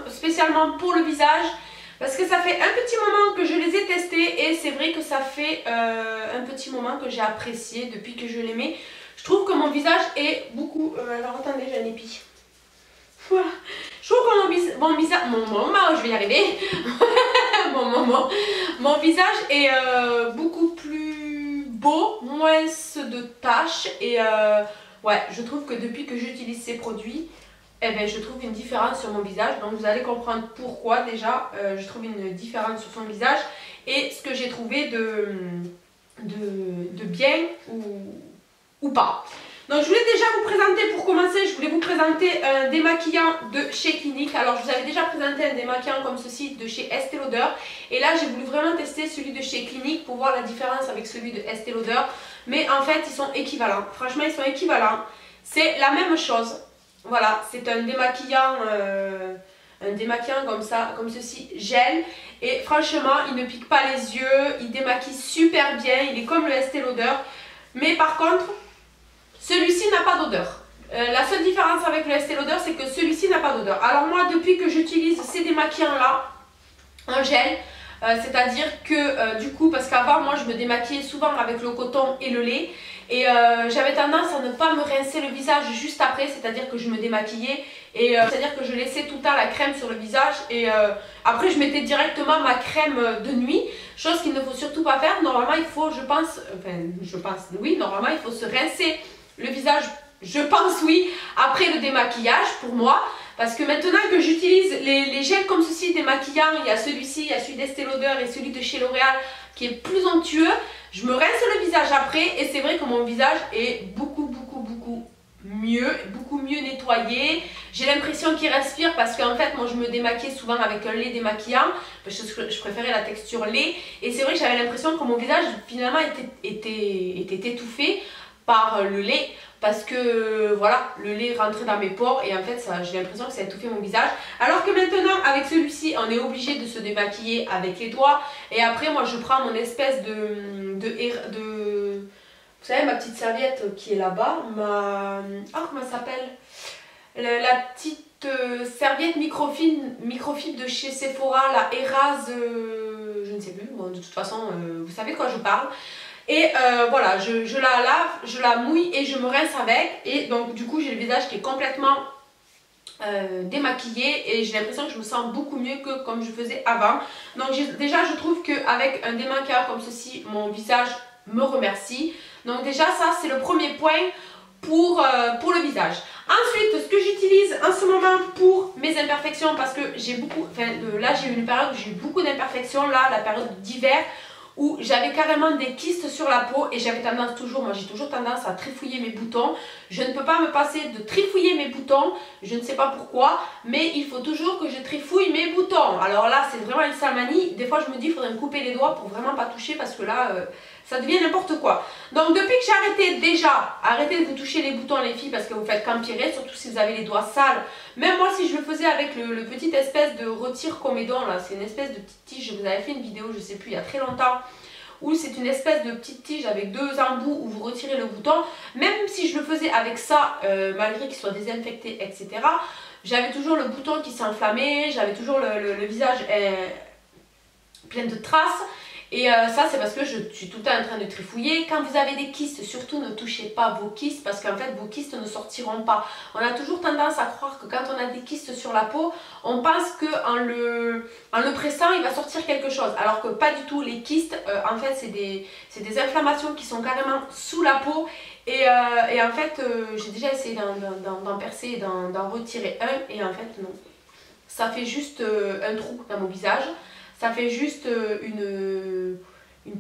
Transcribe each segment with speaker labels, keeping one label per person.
Speaker 1: spécialement pour le visage. Parce que ça fait un petit moment que je les ai testés et c'est vrai que ça fait un petit moment que j'ai apprécié depuis que je les mets. Je trouve que mon visage est beaucoup... alors attendez, j'ai un épi. Voilà. Je trouve que mon visage... je vais y arriver. Mon visage est beaucoup plus beau, moins de taches. Et ouais, je trouve que depuis que j'utilise ces produits... eh bien, je trouve une différence sur mon visage, donc vous allez comprendre pourquoi déjà je trouve une différence sur son visage et ce que j'ai trouvé de bien ou pas. Donc je voulais déjà vous présenter, pour commencer, je voulais vous présenter un démaquillant de chez Clinique. Alors je vous avais déjà présenté un démaquillant comme ceci de chez Estée Lauder et là j'ai voulu vraiment tester celui de chez Clinique pour voir la différence avec celui de Estée Lauder. Mais en fait ils sont équivalents, franchement ils sont équivalents, c'est la même chose. Voilà, c'est un démaquillant comme ça, comme ceci, gel. Et franchement, il ne pique pas les yeux, il démaquille super bien, il est comme le Estée Lauder. Mais par contre, celui-ci n'a pas d'odeur. La seule différence avec le Estée Lauder, c'est que celui-ci n'a pas d'odeur. Alors moi, depuis que j'utilise ces démaquillants-là, en gel, c'est-à-dire que du coup, parce qu'avant, moi, je me démaquillais souvent avec le coton et le lait. Et j'avais tendance à ne pas me rincer le visage juste après, c'est-à-dire que je me démaquillais et c'est-à-dire que je laissais tout le temps la crème sur le visage et après je mettais directement ma crème de nuit, chose qu'il ne faut surtout pas faire. Normalement il faut, normalement il faut se rincer le visage, je pense oui, après le démaquillage pour moi. Parce que maintenant que j'utilise les gels comme ceci démaquillants, il y a celui-ci, il y a celui d'Estée Lauder et celui de chez L'Oréal qui est plus onctueux, je me rince le visage après et c'est vrai que mon visage est beaucoup mieux nettoyé. J'ai l'impression qu'il respire parce qu'en fait moi je me démaquillais souvent avec un lait démaquillant parce que je préférais la texture lait et c'est vrai que j'avais l'impression que mon visage finalement était étouffé par le lait parce que voilà, le lait rentrait dans mes pores et en fait j'ai l'impression que ça a étouffé mon visage, alors que maintenant avec celui-ci on est obligé de se démaquiller avec les doigts et après moi je prends mon espèce vous savez, ma petite serviette qui est là-bas, comment ça s'appelle, la petite serviette microfibre de chez Sephora, la Eras, je ne sais plus, bon, de toute façon vous savez de quoi je parle. Et voilà, je la lave, je la mouille et je me rince avec. Et donc du coup j'ai le visage qui est complètement démaquillé et j'ai l'impression que je me sens beaucoup mieux que comme je faisais avant. Donc déjà je trouve qu'avec un démaquillant comme ceci, mon visage me remercie. Donc déjà ça c'est le premier point pour le visage. Ensuite, ce que j'utilise en ce moment pour mes imperfections, parce que j'ai beaucoup, là j'ai eu une période où j'ai eu beaucoup d'imperfections, là la période d'hiver, où j'avais carrément des kystes sur la peau et j'avais tendance moi j'ai toujours tendance à trifouiller mes boutons. Je ne peux pas me passer de trifouiller mes boutons, je ne sais pas pourquoi, mais il faut toujours que je trifouille mes boutons. Alors là c'est vraiment une sale manie, des fois je me dis il faudrait me couper les doigts pour vraiment pas toucher parce que là ça devient n'importe quoi. Donc depuis que j'ai arrêté de vous toucher les boutons les filles parce que vous faites qu'empirer, surtout si vous avez les doigts sales. Même moi si je le faisais avec le petit espèce de retire-comédon là, c'est une espèce de petite tige, je vous avais fait une vidéo je sais plus il y a très longtemps, où c'est une espèce de petite tige avec deux embouts où vous retirez le bouton. Même si je le faisais avec ça, malgré qu'il soit désinfecté etc, j'avais toujours le bouton qui s'enflammait, j'avais toujours le visage plein de traces. Et ça c'est parce que je suis tout le temps en train de trifouiller. Quand vous avez des kystes, surtout ne touchez pas vos kystes parce qu'en fait vos kystes ne sortiront pas. On a toujours tendance à croire que quand on a des kystes sur la peau, on pense qu'en le pressant il va sortir quelque chose. Alors que pas du tout, les kystes en fait c'est des inflammations qui sont carrément sous la peau. Et en fait j'ai déjà essayé d'en percer et d'en retirer un et en fait non. Ça fait juste un trou dans mon visage. Ça fait juste une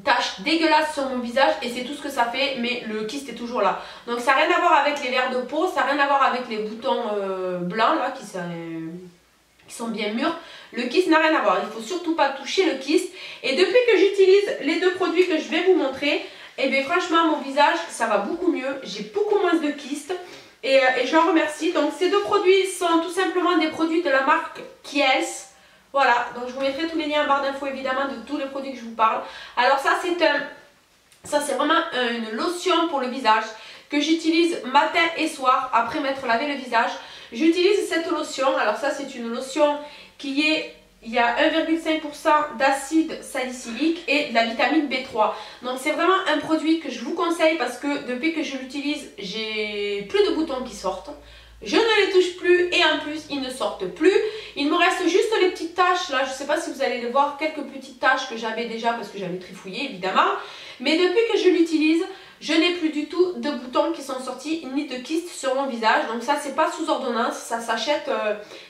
Speaker 1: tache dégueulasse sur mon visage et c'est tout ce que ça fait, mais le kyste est toujours là. Donc ça n'a rien à voir avec les verres de peau, ça n'a rien à voir avec les boutons blancs là qui sont bien mûrs. Le kyste n'a rien à voir, il ne faut surtout pas toucher le kyste. Et depuis que j'utilise les deux produits que je vais vous montrer, et bien franchement mon visage ça va beaucoup mieux, j'ai beaucoup moins de kystes. Et je en remercie. Donc ces deux produits sont tout simplement des produits de la marque Kiehl's. Voilà, donc je vous mettrai tous les liens en barre d'infos évidemment de tous les produits que je vous parle. Alors ça c'est vraiment une lotion pour le visage que j'utilise matin et soir après m'être lavé le visage. J'utilise cette lotion, alors ça c'est une lotion qui est... Il y a 1,5% d'acide salicylique et de la vitamine B3. Donc c'est vraiment un produit que je vous conseille parce que depuis que je l'utilise, j'ai plus de boutons qui sortent. Je ne les touche plus et en plus ils ne sortent plus. Il me reste juste les petites taches là, je ne sais pas si vous allez les voir, quelques petites taches que j'avais déjà parce que j'avais trifouillé évidemment. Mais depuis que je l'utilise, je n'ai plus du tout de boutons qui sont sortis ni de kystes sur mon visage. Donc ça c'est pas sous ordonnance, ça s'achète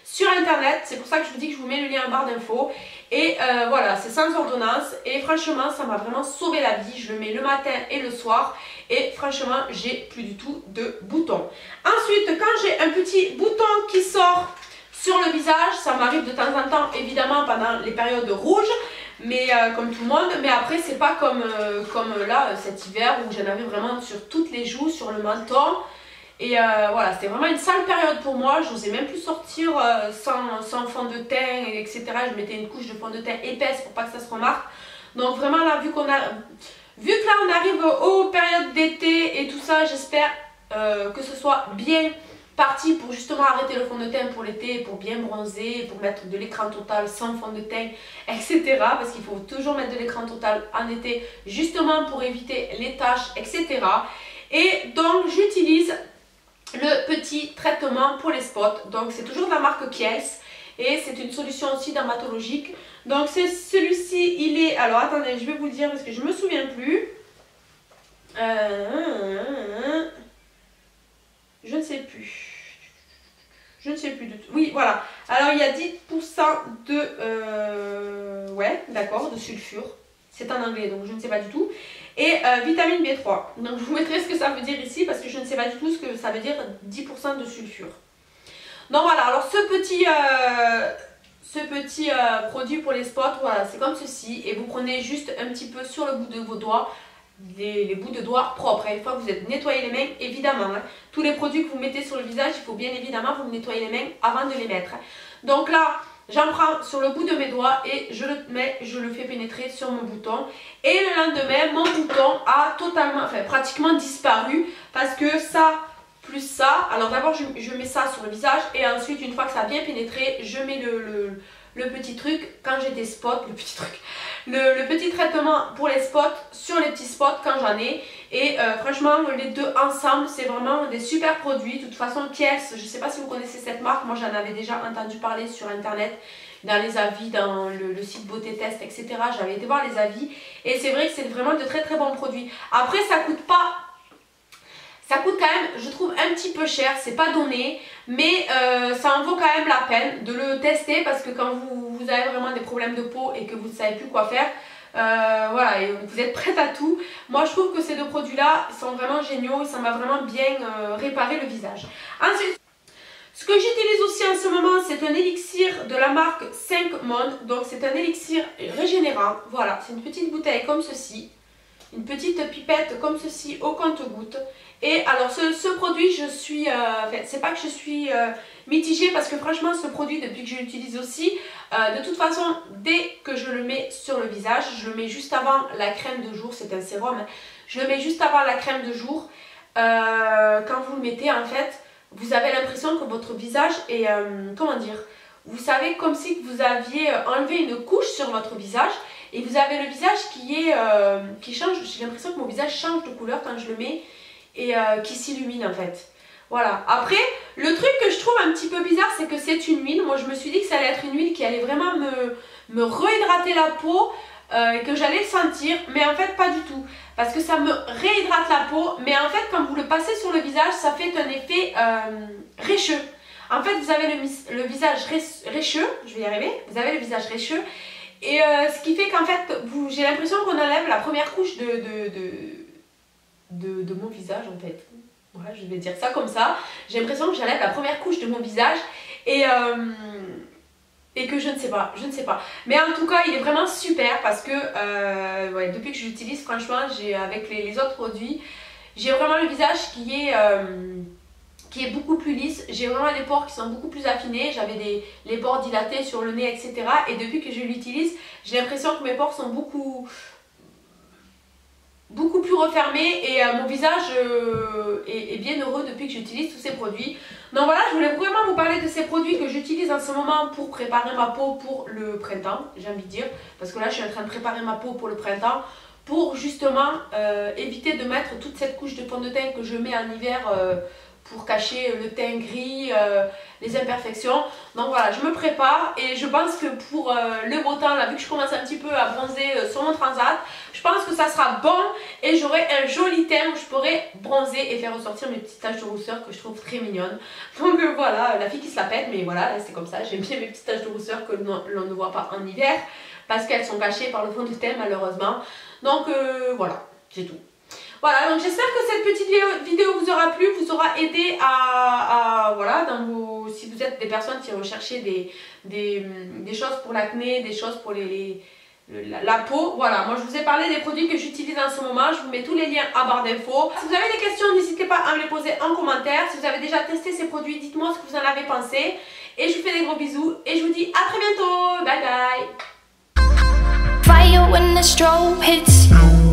Speaker 1: sur internet. C'est pour ça que je vous dis que je vous mets le lien en barre d'infos. Et voilà, c'est sans ordonnance et franchement ça m'a vraiment sauvé la vie. Je le mets le matin et le soir et franchement j'ai plus du tout de boutons. Ensuite, quand j'ai un petit bouton qui sort sur le visage, ça m'arrive de temps en temps évidemment pendant les périodes rouges, mais comme tout le monde, mais après c'est pas comme là cet hiver où j'en avais vraiment sur toutes les joues, sur le menton. Et voilà, c'était vraiment une sale période pour moi, je n'osais même plus sortir sans fond de teint, etc. Je mettais une couche de fond de teint épaisse pour pas que ça se remarque. Donc vraiment là, vu que là on arrive aux périodes d'été et tout ça, j'espère que ce soit bien parti pour justement arrêter le fond de teint pour l'été, pour bien bronzer, pour mettre de l'écran total sans fond de teint, etc. Parce qu'il faut toujours mettre de l'écran total en été, justement pour éviter les taches, etc. Et donc j'utilise le petit traitement pour les spots. Donc c'est toujours de la marque Kiehl's et c'est une solution aussi dermatologique. Donc c'est celui-ci, il est... Alors attendez, je vais vous le dire parce que je me souviens plus. Je ne sais plus. Je ne sais plus du tout. Oui, voilà. Alors, il y a 10% de... ouais, d'accord, de sulfure. C'est en anglais, donc je ne sais pas du tout. Et vitamine B3. Donc, je vous mettrai ce que ça veut dire ici, parce que je ne sais pas du tout ce que ça veut dire 10% de sulfure. Donc, voilà. Alors, ce petit produit pour les spots, voilà, c'est comme ceci. Et vous prenez juste un petit peu sur le bout de vos doigts. Les bouts de doigts propres, une fois que vous êtes nettoyé les mains, évidemment, hein. Tous les produits que vous mettez sur le visage, il faut bien évidemment vous nettoyer les mains avant de les mettre. Donc là, j'en prends sur le bout de mes doigts et je le mets, je le fais pénétrer sur mon bouton. Et le lendemain, mon bouton a totalement, enfin pratiquement disparu parce que ça, plus ça, alors d'abord je mets ça sur le visage et ensuite une fois que ça a bien pénétré, je mets le petit truc quand j'ai des spots, le petit traitement pour les spots sur les petits spots quand j'en ai. Et franchement les deux ensemble c'est vraiment des super produits. De toute façon Kiehl's, je ne sais pas si vous connaissez cette marque, moi j'en avais déjà entendu parler sur internet, dans les avis, dans le site Beauté Test, etc. J'avais été voir les avis et c'est vrai que c'est vraiment de très très bons produits. Après ça coûte pas... Ça coûte quand même, je trouve, un petit peu cher, c'est pas donné, mais ça en vaut quand même la peine de le tester parce que quand vous avez vraiment des problèmes de peau et que vous ne savez plus quoi faire, voilà, et vous êtes prête à tout. Moi je trouve que ces deux produits-là sont vraiment géniaux et ça m'a vraiment bien réparé le visage. Ensuite, ce que j'utilise aussi en ce moment, c'est un élixir de la marque 5 Monde, donc c'est un élixir régénérant, voilà, c'est une petite bouteille comme ceci. Une petite pipette comme ceci au compte-gouttes. Et alors ce produit, je suis, enfin, c'est pas que je suis mitigée parce que franchement ce produit depuis que je l'utilise aussi, de toute façon dès que je le mets sur le visage, je le mets juste avant la crème de jour, c'est un sérum, hein, je le mets juste avant la crème de jour, quand vous le mettez en fait, vous avez l'impression que votre visage est, comment dire, vous savez comme si vous aviez enlevé une couche sur votre visage. Et vous avez le visage qui change, j'ai l'impression que mon visage change de couleur quand je le mets et qui s'illumine en fait. Voilà, après le truc que je trouve un petit peu bizarre c'est que c'est une huile. Moi je me suis dit que ça allait être une huile qui allait vraiment me réhydrater la peau et que j'allais le sentir, mais en fait pas du tout. Parce que ça me réhydrate la peau, mais en fait quand vous le passez sur le visage ça fait un effet rêcheux. En fait vous avez le visage rêcheux, je vais y arriver, vous avez le visage rêcheux. Et ce qui fait qu'en fait, j'ai l'impression qu'on enlève la première couche de mon visage en fait. Voilà, je vais dire ça comme ça. J'ai l'impression que j'enlève la première couche de mon visage et que je ne sais pas, Mais en tout cas, il est vraiment super parce que ouais, depuis que je l'utilise, franchement, avec les autres produits, j'ai vraiment le visage qui est beaucoup plus lisse, j'ai vraiment les pores qui sont beaucoup plus affinés, j'avais les pores dilatés sur le nez, etc. Et depuis que je l'utilise, j'ai l'impression que mes pores sont beaucoup beaucoup plus refermé et mon visage est bien heureux depuis que j'utilise tous ces produits. Donc voilà, je voulais vraiment vous parler de ces produits que j'utilise en ce moment pour préparer ma peau pour le printemps, j'ai envie de dire, parce que là je suis en train de préparer ma peau pour le printemps pour justement éviter de mettre toute cette couche de fond de teint que je mets en hiver pour cacher le teint gris, les imperfections. Donc voilà, je me prépare et je pense que pour le beau temps, là, vu que je commence un petit peu à bronzer sur mon transat, je pense que ça sera bon et j'aurai un joli teint où je pourrai bronzer et faire ressortir mes petites taches de rousseur que je trouve très mignonnes. Donc voilà, la fille qui se la pète, mais voilà, c'est comme ça, j'aime bien mes petites taches de rousseur que l'on ne voit pas en hiver parce qu'elles sont cachées par le fond de teint malheureusement. Donc voilà, c'est tout. Voilà, donc j'espère que cette petite vidéo vous aura plu, vous aura aidé voilà, si vous êtes des personnes qui recherchaient des choses pour l'acné, des choses pour la peau. Voilà, moi je vous ai parlé des produits que j'utilise en ce moment, je vous mets tous les liens en barre d'infos. Si vous avez des questions, n'hésitez pas à me les poser en commentaire. Si vous avez déjà testé ces produits, dites-moi ce que vous en avez pensé. Et je vous fais des gros bisous et je vous dis à très bientôt. Bye bye. Fire when the strobe hits you.